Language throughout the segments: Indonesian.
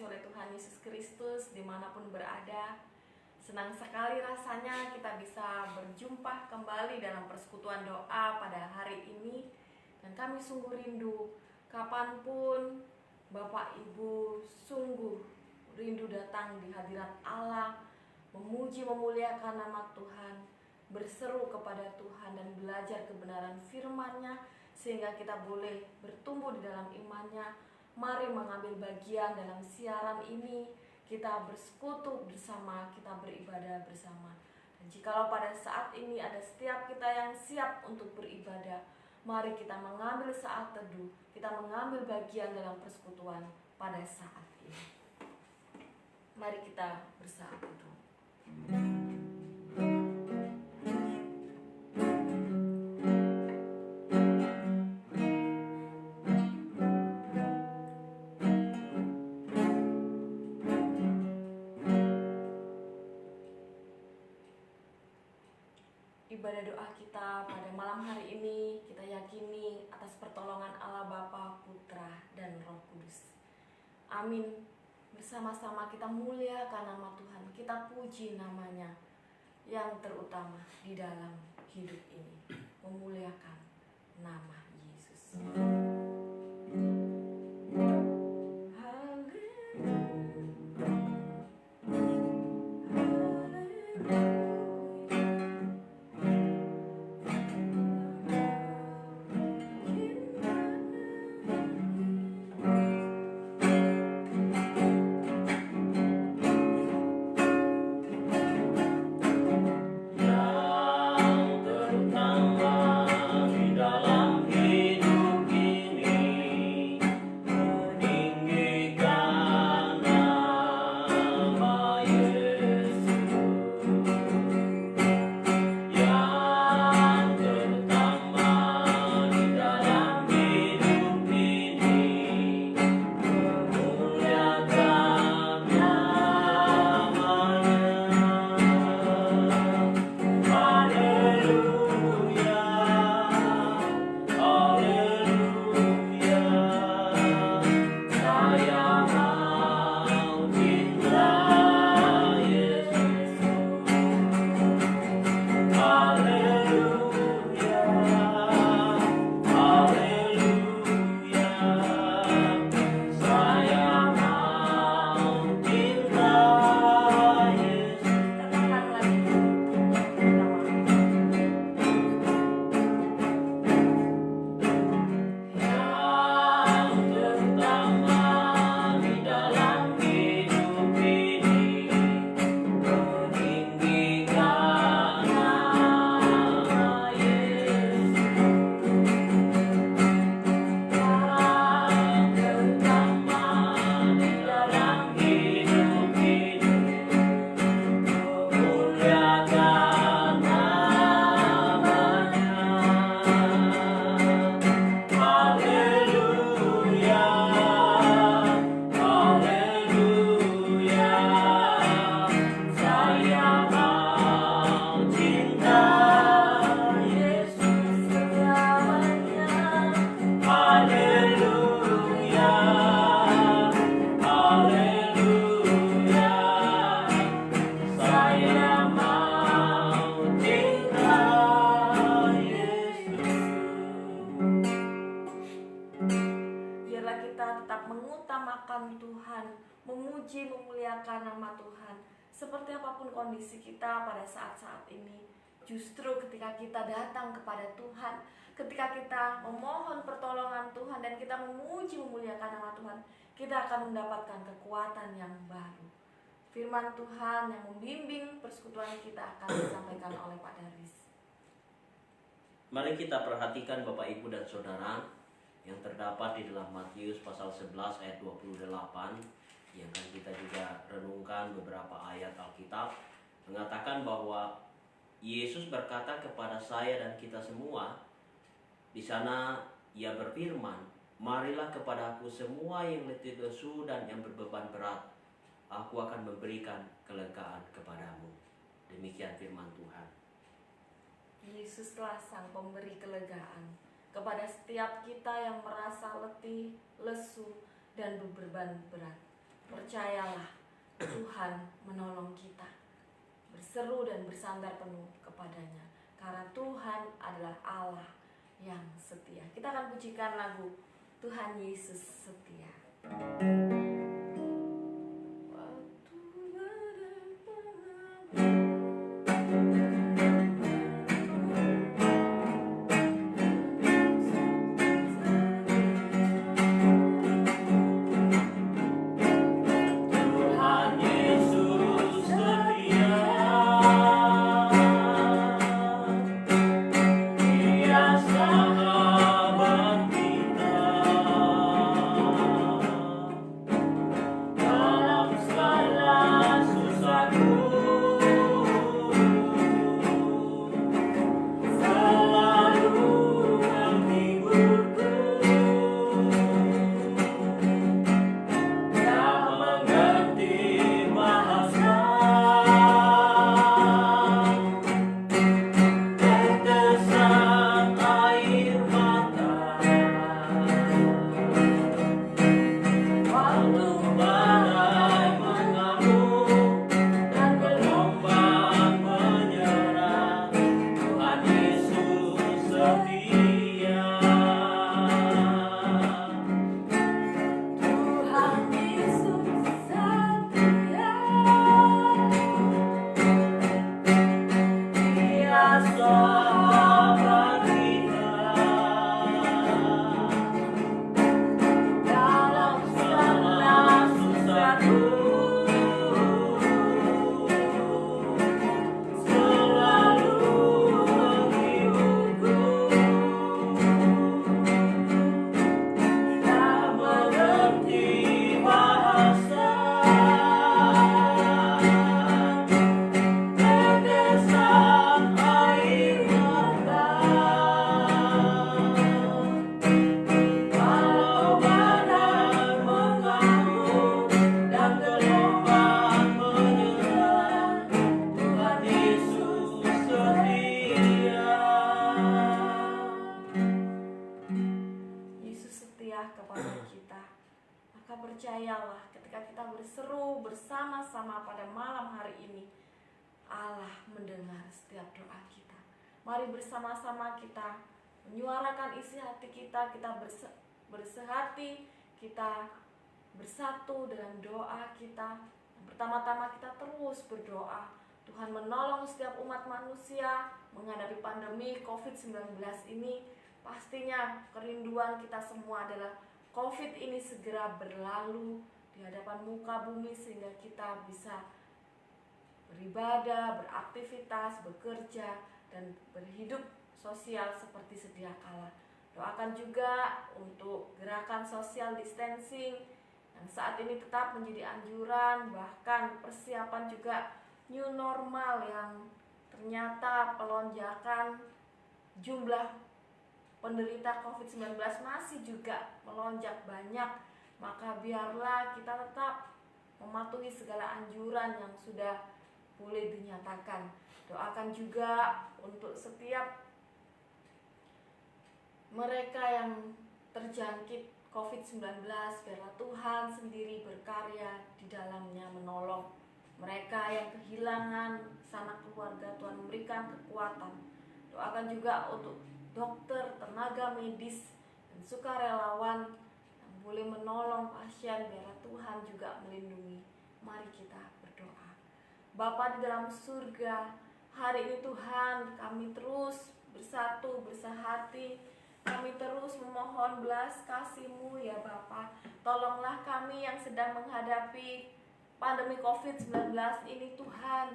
dikasihi oleh Tuhan Yesus Kristus dimanapun berada. Senang sekali rasanya kita bisa berjumpa kembali dalam persekutuan doa pada hari ini. Dan kami sungguh rindu, kapanpun Bapak Ibu sungguh rindu datang di hadirat Allah, memuji memuliakan nama Tuhan, berseru kepada Tuhan dan belajar kebenaran firman-Nya, sehingga kita boleh bertumbuh di dalam iman-Nya. Mari mengambil bagian dalam siaran ini, kita bersekutu bersama, kita beribadah bersama. Dan jikalau pada saat ini ada setiap kita yang siap untuk beribadah, mari kita mengambil saat teduh, kita mengambil bagian dalam persekutuan pada saat ini. Mari kita bersatu. Ibadah doa kita pada malam hari ini kita yakini atas pertolongan Allah Bapa, Putra, dan Roh Kudus. Amin. Bersama-sama kita muliakan nama Tuhan, kita puji namanya yang terutama di dalam hidup ini, memuliakan nama Yesus. Memuji, memuliakan nama Tuhan. Seperti apapun kondisi kita pada saat-saat ini, justru ketika kita datang kepada Tuhan, ketika kita memohon pertolongan Tuhan dan kita memuji, memuliakan nama Tuhan, kita akan mendapatkan kekuatan yang baru. Firman Tuhan yang membimbing persekutuan kita akan disampaikan oleh Pak Daris. Mari kita perhatikan Bapak Ibu dan Saudara yang terdapat di dalam Matius pasal 11 ayat 28, yang akan kita juga renungkan beberapa ayat Alkitab, mengatakan bahwa Yesus berkata kepada saya dan kita semua. Di sana Ia berfirman, "Marilah kepada Aku semua yang letih lesu dan yang berbeban berat, Aku akan memberikan kelegaan kepadamu." Demikian firman Tuhan. Yesuslah sang pemberi kelegaan kepada setiap kita yang merasa letih, lesu, dan berbeban berat. percayalah Tuhan menolong kita. Berseru dan bersandar penuh kepadanya, karena Tuhan adalah Allah yang setia. Kita akan pujikan lagu Tuhan Yesus Setia. Kepada kita, maka percayalah ketika kita berseru bersama-sama pada malam hari ini, Allah mendengar setiap doa kita. Mari bersama-sama kita menyuarakan isi hati kita, bersehati, kita bersatu dengan doa kita. Pertama-tama kita terus berdoa, Tuhan menolong setiap umat manusia menghadapi pandemi COVID-19 ini. Pastinya kerinduan kita semua adalah COVID ini segera berlalu di hadapan muka bumi, sehingga kita bisa beribadah, beraktivitas, bekerja, dan berhidup sosial seperti sedia kala. Doakan juga untuk gerakan social distancing yang saat ini tetap menjadi anjuran, bahkan persiapan juga new normal yang ternyata pelonjakan jumlah penderita COVID-19 masih juga melonjak banyak. Maka biarlah kita tetap mematuhi segala anjuran yang sudah boleh dinyatakan. Doakan juga untuk setiap mereka yang terjangkit COVID-19, biarlah Tuhan sendiri berkarya di dalamnya, menolong mereka yang kehilangan sanak keluarga. Tuhan memberikan kekuatan. Doakan juga untuk dokter, tenaga medis, dan sukarelawan yang boleh menolong pasien, biarlah Tuhan juga melindungi. Mari kita berdoa. Bapa di dalam surga, hari ini Tuhan, kami terus bersatu, bersehati, kami terus memohon belas kasih-Mu ya Bapa. Tolonglah kami yang sedang menghadapi pandemi COVID-19 ini Tuhan.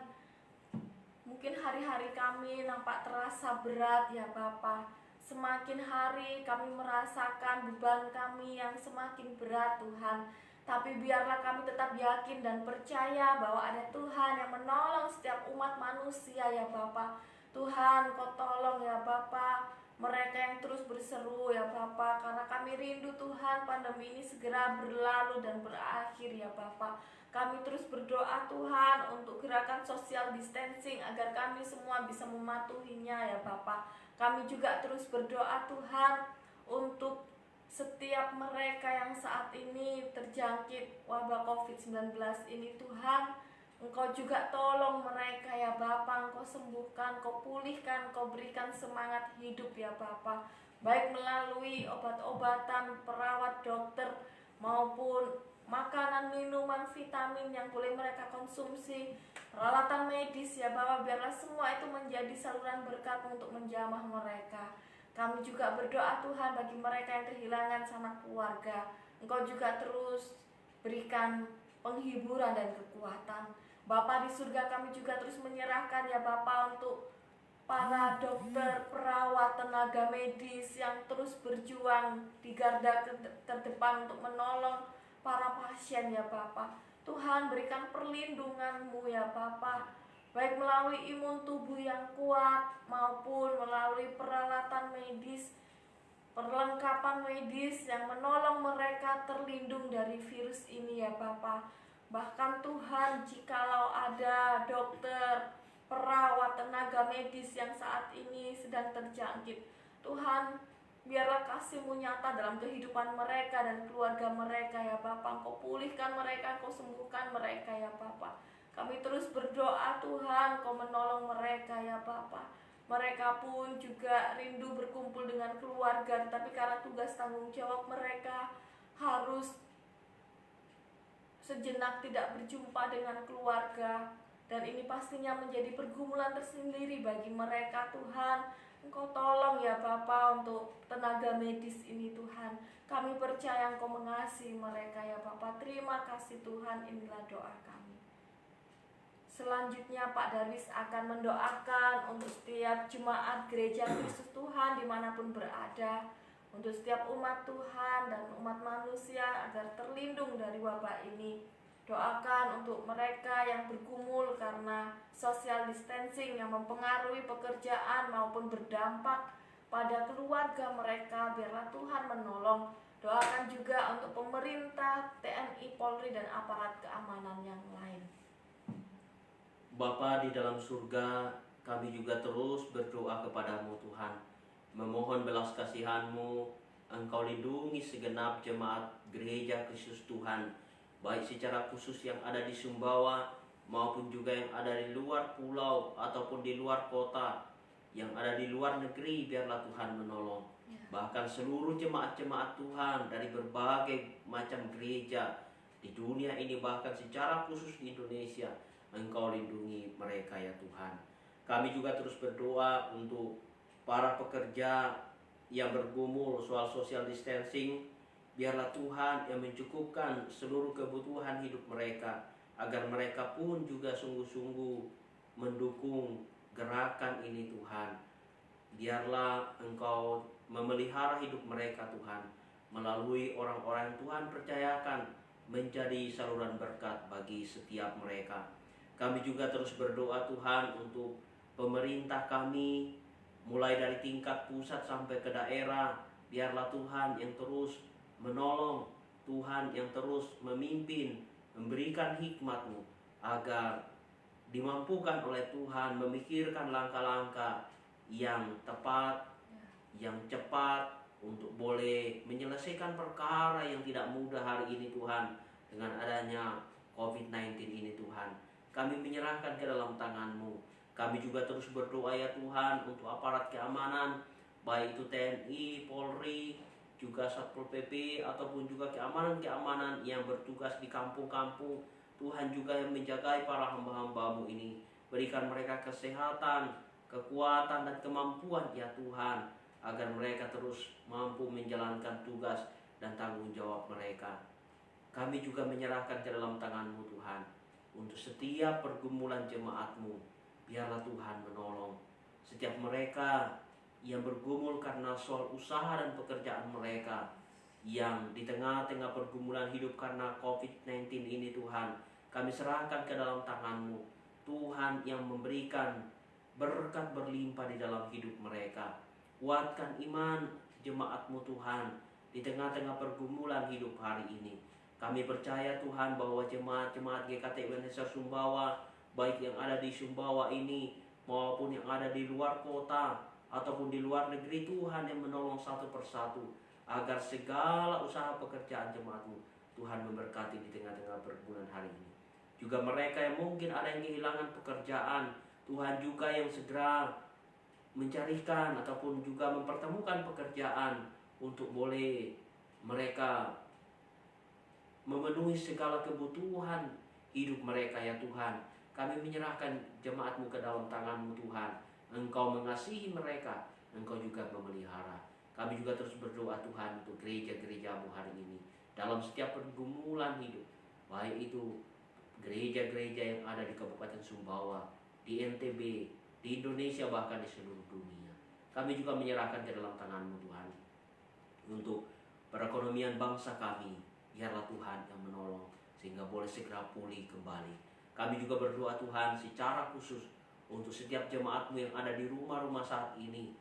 Mungkin hari-hari kami nampak terasa berat ya Bapa. Semakin hari kami merasakan beban kami yang semakin berat Tuhan. Tapi biarlah kami tetap yakin dan percaya bahwa ada Tuhan yang menolong setiap umat manusia ya Bapa. Tuhan, Kau tolong ya Bapa mereka yang terus berseru ya Bapa, karena kami rindu Tuhan pandemi ini segera berlalu dan berakhir ya Bapa. Kami terus berdoa Tuhan untuk gerakan social distancing agar kami semua bisa mematuhinya ya Bapa. Kami juga terus berdoa Tuhan untuk setiap mereka yang saat ini terjangkit wabah COVID-19 ini Tuhan, Engkau juga tolong mereka ya Bapa, Engkau sembuhkan, Engkau pulihkan, Engkau berikan semangat hidup ya Bapa, baik melalui obat-obatan, perawat, dokter, maupun makanan, minuman, vitamin yang boleh mereka konsumsi, peralatan medis ya Bapa, biarlah semua itu menjadi saluran berkat untuk menjamah mereka. Kami juga berdoa Tuhan bagi mereka yang kehilangan sanak keluarga, Engkau juga terus berikan penghiburan dan kekuatan. Bapa di surga, kami juga terus menyerahkan ya Bapa untuk para dokter, perawat, tenaga medis yang terus berjuang di garda terdepan untuk menolong para pasien ya Bapa. Tuhan, berikan perlindungan-Mu ya Bapa, baik melalui imun tubuh yang kuat maupun melalui peralatan medis, perlengkapan medis yang menolong mereka terlindung dari virus ini ya Bapa. Bahkan Tuhan, jikalau ada dokter, perawat, tenaga medis yang saat ini sedang terjangkit, Tuhan, biarlah kasih-Mu nyata dalam kehidupan mereka dan keluarga mereka ya Bapa. Engkau pulihkan mereka, Engkau sembuhkan mereka ya Bapa. Kami terus berdoa Tuhan, Engkau menolong mereka ya Bapa. Mereka pun juga rindu berkumpul dengan keluarga, tetapi karena tugas tanggung jawab mereka harus sejenak tidak berjumpa dengan keluarga. Dan ini pastinya menjadi pergumulan tersendiri bagi mereka Tuhan. Engkau tolong ya Bapa untuk tenaga medis ini Tuhan. Kami percaya Engkau mengasihi mereka ya Bapa. Terima kasih Tuhan, inilah doa kami. Selanjutnya Pak Darwis akan mendoakan untuk setiap jemaat gereja Kristus Tuhan dimanapun berada, untuk setiap umat Tuhan dan umat manusia agar terlindung dari wabah ini. Doakan untuk mereka yang bergumul karena social distancing yang mempengaruhi pekerjaan maupun berdampak pada keluarga mereka, biarlah Tuhan menolong. Doakan juga untuk pemerintah, TNI, Polri, dan aparat keamanan yang lain. Bapa di dalam surga, kami juga terus berdoa kepadamu Tuhan, memohon belas kasihan-Mu. Engkau lindungi segenap jemaat gereja Kristus Tuhan, baik secara khusus yang ada di Sumbawa maupun juga yang ada di luar pulau ataupun di luar kota, yang ada di luar negeri. Biarlah Tuhan menolong. Bahkan seluruh jemaat-jemaat Tuhan dari berbagai macam gereja di dunia ini, bahkan secara khusus di Indonesia, Engkau lindungi mereka ya Tuhan. Kami juga terus berdoa untuk para pekerja yang bergumul soal social distancing. Biarlah Tuhan yang mencukupkan seluruh kebutuhan hidup mereka, agar mereka pun juga sungguh-sungguh mendukung gerakan ini Tuhan. Biarlah Engkau memelihara hidup mereka Tuhan, melalui orang-orang yang Tuhan percayakan menjadi saluran berkat bagi setiap mereka. Kami juga terus berdoa Tuhan untuk pemerintah kami, mulai dari tingkat pusat sampai ke daerah. Biarlah Tuhan yang terus menolong, Tuhan yang terus memimpin, memberikan hikmat-Mu, agar dimampukan oleh Tuhan memikirkan langkah-langkah yang tepat, yang cepat, untuk boleh menyelesaikan perkara yang tidak mudah hari ini Tuhan, dengan adanya COVID-19 ini Tuhan. Kami menyerahkan ke dalam tangan-Mu. Kami juga terus berdoa ya Tuhan untuk aparat keamanan, baik itu TNI, Polri, juga Satpol PP, ataupun juga keamanan-keamanan yang bertugas di kampung-kampung. Tuhan juga yang menjagai para hamba-hamba-Mu ini. Berikan mereka kesehatan, kekuatan, dan kemampuan ya Tuhan, agar mereka terus mampu menjalankan tugas dan tanggung jawab mereka. Kami juga menyerahkan ke dalam tangan-Mu Tuhan, untuk setiap pergumulan jemaat-Mu. Biarlah Tuhan menolong setiap mereka yang bergumul karena soal usaha dan pekerjaan mereka, yang di tengah-tengah pergumulan hidup karena COVID-19 ini Tuhan. Kami serahkan ke dalam tangan-Mu Tuhan, yang memberikan berkat berlimpah di dalam hidup mereka. Kuatkan iman jemaat-Mu Tuhan di tengah-tengah pergumulan hidup hari ini. Kami percaya Tuhan bahwa jemaat-jemaat GKT Ebenezer Sumbawa, baik yang ada di Sumbawa ini maupun yang ada di luar kota ataupun di luar negeri, Tuhan yang menolong satu persatu. agar segala usaha pekerjaan jemaat-Mu Tuhan memberkati di tengah-tengah pergumulan hari ini. Juga mereka yang mungkin ada yang kehilangan pekerjaan, Tuhan juga yang segera mencarikan ataupun juga mempertemukan pekerjaan untuk boleh mereka memenuhi segala kebutuhan hidup mereka ya Tuhan. Kami menyerahkan jemaat-Mu ke dalam tangan-Mu Tuhan. Engkau mengasihi mereka, Engkau juga memelihara. Kami juga terus berdoa Tuhan untuk gereja-gereja-Mu hari ini dalam setiap pergumulan hidup, baik itu gereja-gereja yang ada di Kabupaten Sumbawa, di NTB, di Indonesia, bahkan di seluruh dunia. Kami juga menyerahkan ke dalam tangan-Mu Tuhan untuk perekonomian bangsa kami. Biarlah Tuhan yang menolong sehingga boleh segera pulih kembali. Kami juga berdoa Tuhan secara khusus untuk setiap jemaat-Mu yang ada di rumah-rumah saat ini.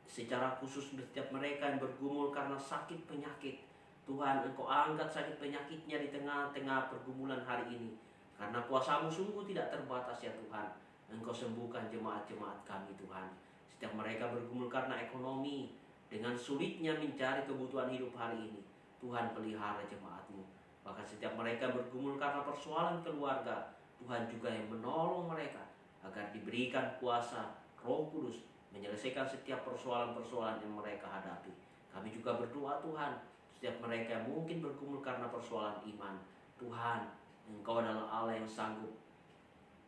Secara khusus setiap mereka yang bergumul karena sakit penyakit. Tuhan, Engkau angkat sakit penyakitnya di tengah-tengah pergumulan hari ini. Karena kuasa-Mu sungguh tidak terbatas ya Tuhan. Engkau sembuhkan jemaat-jemaat kami Tuhan. Setiap mereka bergumul karena ekonomi, dengan sulitnya mencari kebutuhan hidup hari ini, Tuhan pelihara jemaat-Mu. Bahkan setiap mereka bergumul karena persoalan keluarga, Tuhan juga yang menolong mereka agar diberikan kuasa Roh Kudus menyelesaikan setiap persoalan-persoalan yang mereka hadapi. Kami juga berdoa Tuhan, setiap mereka yang mungkin bergumul karena persoalan iman, Tuhan, Engkau adalah Allah yang sanggup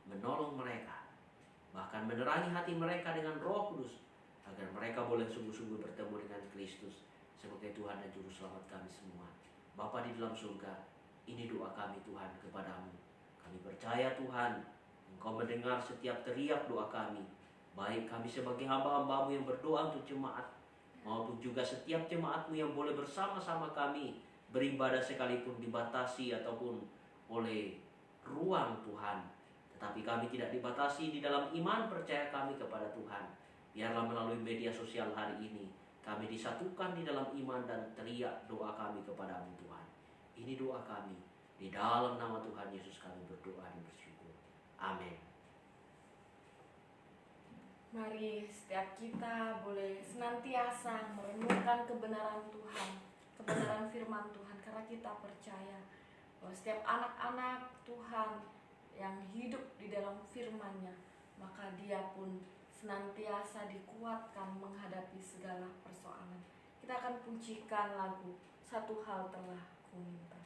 menolong mereka, bahkan menerangi hati mereka dengan Roh Kudus, agar mereka boleh sungguh-sungguh bertemu dengan Kristus sebagai Tuhan dan Juru Selamat kami semua. Bapa di dalam surga, ini doa kami Tuhan kepadamu. Kami percaya Tuhan, Engkau mendengar setiap teriak doa kami, baik kami sebagai hamba-hamba-Mu yang berdoa untuk jemaat, maupun juga setiap jemaat-Mu yang boleh bersama-sama kami beribadah sekalipun dibatasi ataupun oleh ruang Tuhan. Tetapi kami tidak dibatasi di dalam iman percaya kami kepada Tuhan. Biarlah melalui media sosial hari ini kami disatukan di dalam iman dan teriak doa kami kepada-Mu Tuhan. Ini doa kami, di dalam nama Tuhan Yesus kami berdoa dan bersyukur. Amin. Mari setiap kita boleh senantiasa merenungkan kebenaran Tuhan, kebenaran firman Tuhan, karena kita percaya bahwa setiap anak-anak Tuhan yang hidup di dalam firman-Nya, maka dia pun senantiasa dikuatkan menghadapi segala persoalan. Kita akan pujikan lagu Satu Hal Telah Kuminta.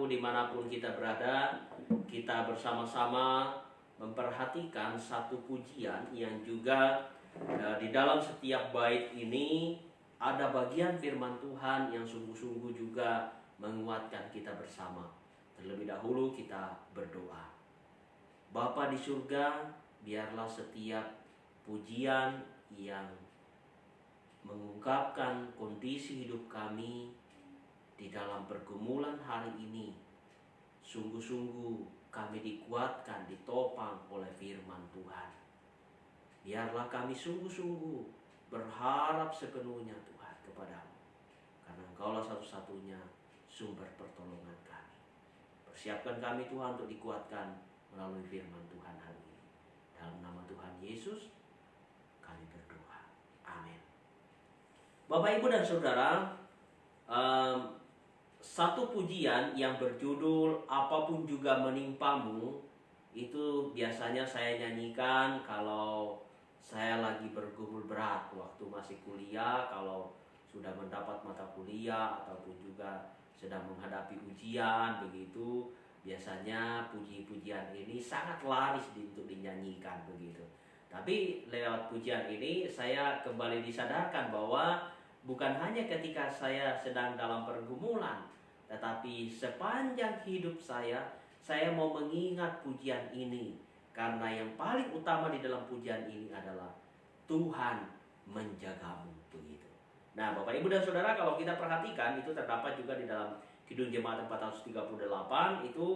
Dimanapun kita berada, kita bersama-sama memperhatikan satu pujian yang juga di dalam setiap bait ini ada bagian firman Tuhan yang sungguh-sungguh juga menguatkan kita bersama. Terlebih dahulu kita berdoa. Bapa di surga, biarlah setiap pujian yang mengungkapkan kondisi hidup kami di dalam pergumulan hari ini, sungguh-sungguh kami dikuatkan, ditopang oleh firman Tuhan. Biarlah kami sungguh-sungguh berharap sepenuhnya Tuhan kepada-Mu, karena Engkaulah satu-satunya sumber pertolongan kami. Persiapkan kami Tuhan untuk dikuatkan melalui firman Tuhan hari ini. Dalam nama Tuhan Yesus kami berdoa. Amin. Bapak, Ibu, dan Saudara, satu pujian yang berjudul apapun juga menimpamu, itu biasanya saya nyanyikan kalau saya lagi bergumul berat waktu masih kuliah, kalau sudah mendapat mata kuliah ataupun juga sedang menghadapi ujian begitu. Biasanya puji-pujian ini sangat laris untuk dinyanyikan begitu. Tapi lewat pujian ini saya kembali disadarkan bahwa bukan hanya ketika saya sedang dalam pergumulan, tetapi sepanjang hidup saya mau mengingat pujian ini. Karena yang paling utama di dalam pujian ini adalah Tuhan menjagamu begitu. Nah, Bapak, Ibu, dan Saudara, kalau kita perhatikan itu terdapat juga di dalam Kidung Jemaat 438 itu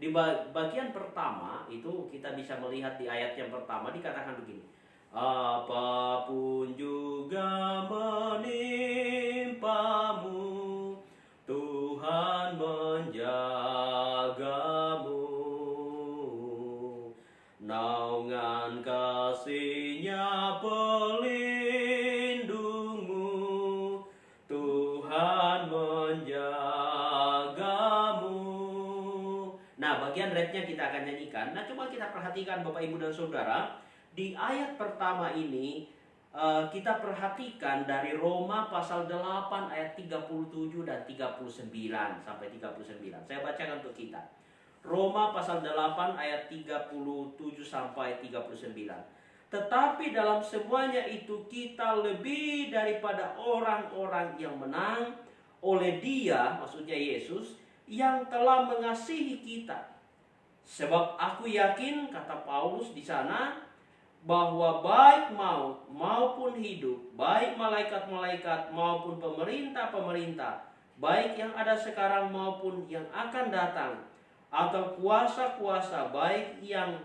di bagian pertama itu kita bisa melihat di ayat yang pertama dikatakan begini. Apapun juga menimpamu, Tuhan menjagamu. Naungan kasih-Nya pelindungmu, Tuhan menjagamu. Nah, bagian rapnya kita akan nyanyikan. Nah, coba kita perhatikan Bapak, Ibu, dan Saudara. Di ayat pertama ini kita perhatikan dari Roma pasal 8 ayat 37 dan 39 sampai 39. Saya bacakan untuk kita. Roma pasal 8 ayat 37 sampai 39. Tetapi dalam semuanya itu kita lebih daripada orang-orang yang menang oleh Dia, maksudnya Yesus, yang telah mengasihi kita. Sebab aku yakin, kata Paulus di sana, bahwa baik maut maupun hidup, baik malaikat-malaikat maupun pemerintah-pemerintah, baik yang ada sekarang maupun yang akan datang, atau kuasa-kuasa baik yang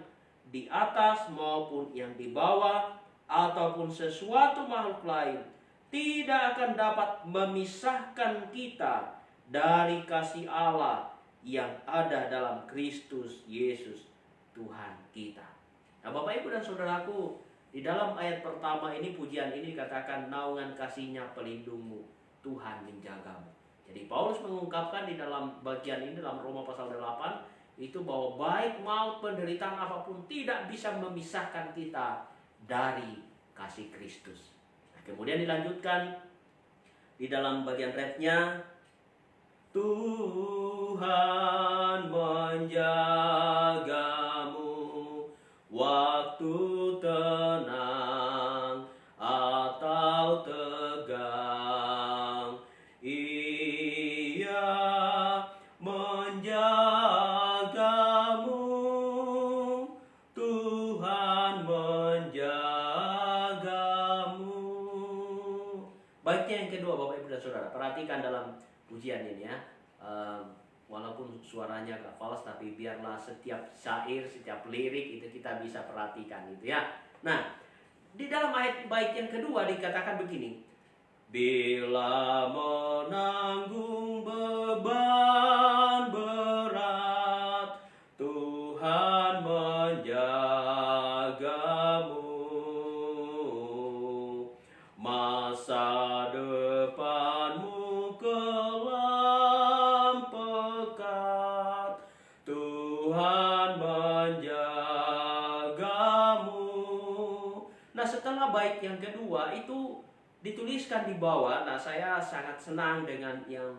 di atas maupun yang di bawah, ataupun sesuatu makhluk lain, tidak akan dapat memisahkan kita dari kasih Allah yang ada dalam Kristus Yesus Tuhan kita. Nah, Bapak, Ibu, dan Saudaraku, di dalam ayat pertama ini pujian ini dikatakan naungan kasih-Nya pelindungmu, Tuhan menjagamu. Jadi Paulus mengungkapkan di dalam bagian ini dalam Roma pasal 8 itu bahwa baik maut penderitaan apapun tidak bisa memisahkan kita dari kasih Kristus. Nah, kemudian dilanjutkan di dalam bagian refnya, Tuhan menjagamu waktu tenang atau tegang. Ia menjagamu, Tuhan menjagamu. Baiknya yang kedua, Bapak, Ibu, dan Saudara, perhatikan dalam pujian ini ya. Walaupun suaranya agak fals, tapi biarlah setiap syair, setiap lirik itu kita bisa perhatikan gitu ya. Nah, di dalam ayat baik yang kedua dikatakan begini. Bila menanggung beban berat, Tuhan menjagamu. Masa depanmu kelam pekat, Tuhan menjagamu. Nah, setelah bait yang kedua itu dituliskan di bawah. Nah, saya sangat senang dengan yang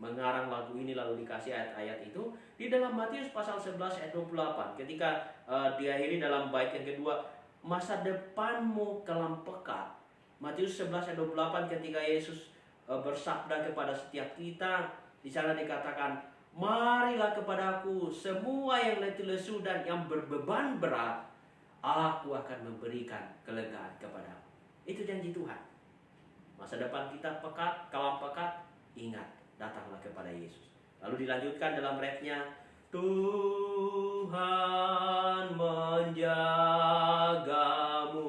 mengarang lagu ini lalu dikasih ayat-ayat itu di dalam Matius pasal 11 ayat 28. Ketika diakhiri dalam bait yang kedua, masa depanmu kelam pekat. Matius 11 ayat 28 ketika Yesus bersabda kepada setiap kita, di sana dikatakan, marilah kepadaku semua yang letih lesu dan yang berbeban berat, aku akan memberikan kelegaan kepadamu. Itu janji Tuhan. Masa depan kita pekat, kelam pekat, ingat, datanglah kepada Yesus. Lalu dilanjutkan dalam refnya, Tuhan menjagamu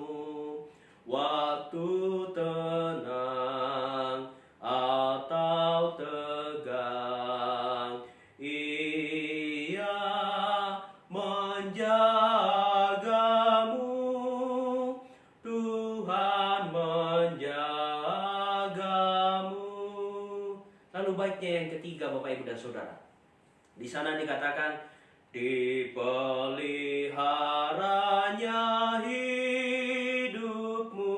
waktu tenang atau tegang. Lalu baiknya yang ketiga Bapak Ibu dan Saudara. Di sana dikatakan dipeliharanya hidupmu,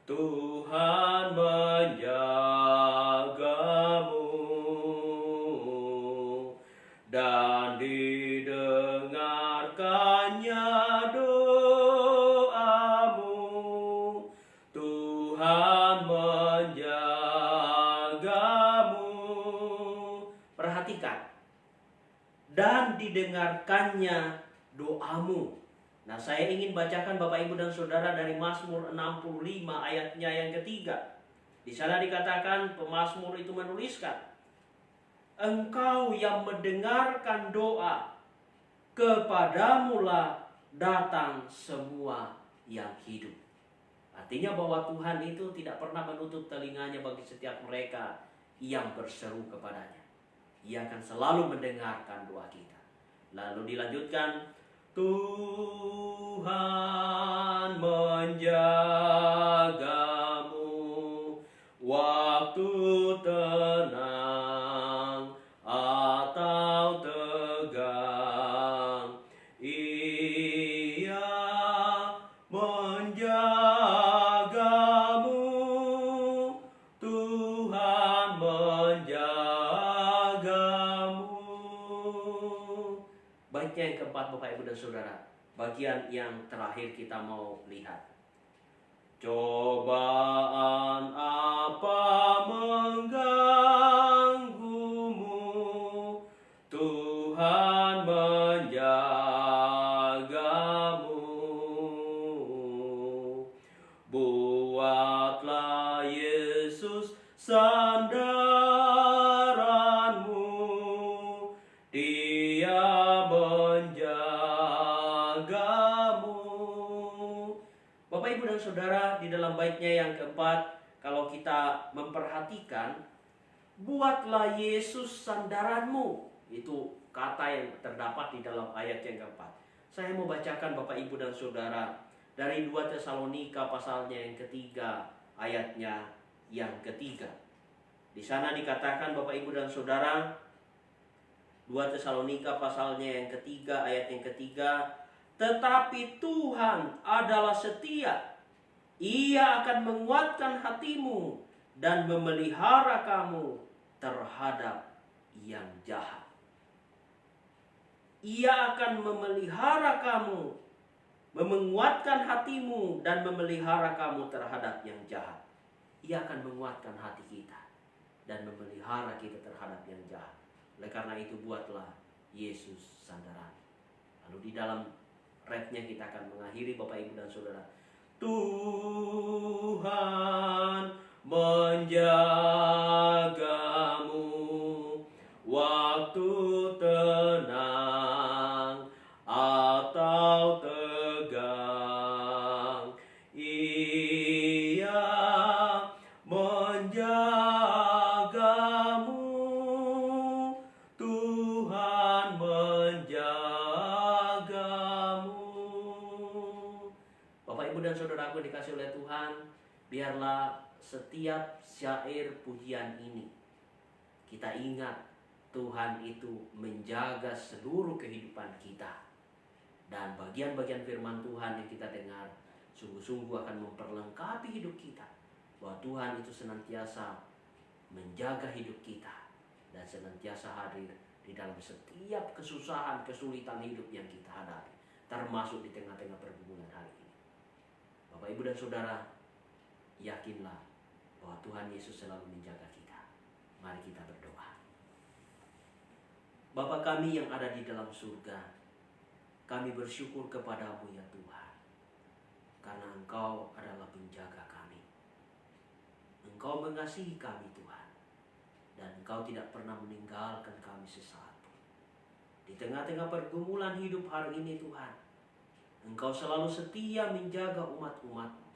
Tuhan menjagamu, dan didengarkannya doamu, Tuhan menjagamu. Perhatikan, dan didengarkannya doamu. Nah, saya ingin bacakan Bapak Ibu dan Saudara dari Mazmur 65 ayatnya yang ketiga. Di sana dikatakan, pemazmur itu menuliskan, Engkau yang mendengarkan doa, kepadamulah datang semua yang hidup. Artinya bahwa Tuhan itu tidak pernah menutup telinganya bagi setiap mereka yang berseru kepadanya. Ia akan selalu mendengarkan doa kita. Lalu dilanjutkan, Tuhan menjagamu waktu tenang atau tegang. Ia menjagamu, Tuhan menjagamu. Baiknya yang keempat Bapak Ibu dan Saudara, bagian yang terakhir kita mau lihat. Cobaan apa mengganggumu, Tuhan menjagamu. Buatlah Yesus sandaranmu, Dia menjagamu. Bapak Ibu dan Saudara, di dalam baitnya yang keempat, kalau kita memperhatikan, buatlah Yesus sandaranmu, itu kata yang terdapat di dalam ayat yang keempat. Saya mau bacakan Bapak Ibu dan Saudara dari 2 Tesalonika pasalnya yang ketiga, ayatnya yang ketiga. Di sana dikatakan Bapak Ibu dan Saudara, 2 Tesalonika pasalnya yang ketiga, ayat yang ketiga, tetapi Tuhan adalah setia. Ia akan menguatkan hatimu dan memelihara kamu terhadap yang jahat. Ia akan memelihara kamu, menguatkan hatimu dan memelihara kamu terhadap yang jahat. Ia akan menguatkan hati kita dan memelihara kita terhadap yang jahat. Oleh karena itu buatlah Yesus sandaran. Lalu di dalam refnya kita akan mengakhiri Bapak Ibu dan Saudara. Tuhan menjagamu waktu tenang atau tegang. Ia menjagamu, Tuhan menjagamu. Bapak Ibu dan Saudaraku dikasih oleh Tuhan, biarlah setiap syair pujian ini kita ingat Tuhan itu menjaga seluruh kehidupan kita. Dan bagian-bagian firman Tuhan yang kita dengar sungguh-sungguh akan memperlengkapi hidup kita. Bahwa Tuhan itu senantiasa menjaga hidup kita dan senantiasa hadir di dalam setiap kesusahan, kesulitan hidup yang kita hadapi, termasuk di tengah-tengah pergumulan hari ini. Bapak Ibu dan Saudara, yakinlah bahwa Tuhan Yesus selalu menjaga kita. Mari kita berdoa. Bapa kami yang ada di dalam surga, kami bersyukur kepadamu ya Tuhan, karena Engkau adalah penjaga kami. Engkau mengasihi kami Tuhan, dan Engkau tidak pernah meninggalkan kami sesaat pun. Di tengah-tengah pergumulan hidup hari ini Tuhan, Engkau selalu setia menjaga umat-umat-Mu.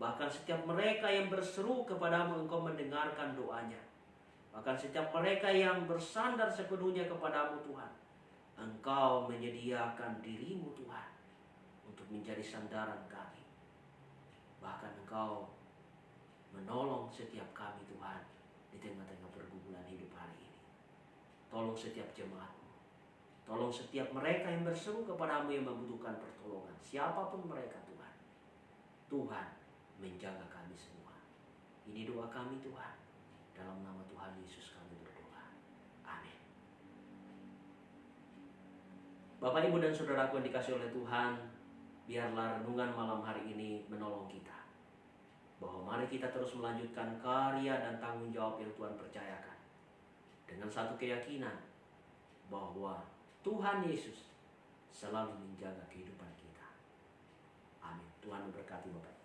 Bahkan setiap mereka yang berseru kepadamu, Engkau mendengarkan doanya. Bahkan setiap mereka yang bersandar sepenuhnya kepadamu Tuhan, Engkau menyediakan dirimu Tuhan untuk menjadi sandaran kami. Bahkan Engkau menolong setiap kami Tuhan di tengah-tengah pergumulan hidup hari ini. Tolong setiap jemaatmu. Tolong setiap mereka yang berseru kepadamu yang membutuhkan pertolongan. Siapapun mereka Tuhan. Tuhan menjaga kami semua. Ini doa kami Tuhan. Dalam nama Tuhan Yesus kami berdoa. Amin. Bapak, Ibu, dan saudaraku yang dikasihi oleh Tuhan, biarlah renungan malam hari ini menolong kita. Bahwa mari kita terus melanjutkan karya dan tanggung jawab yang Tuhan percayakan. Dengan satu keyakinan bahwa Tuhan Yesus selalu menjaga kehidupan kita. Amin. Tuhan memberkati Bapak.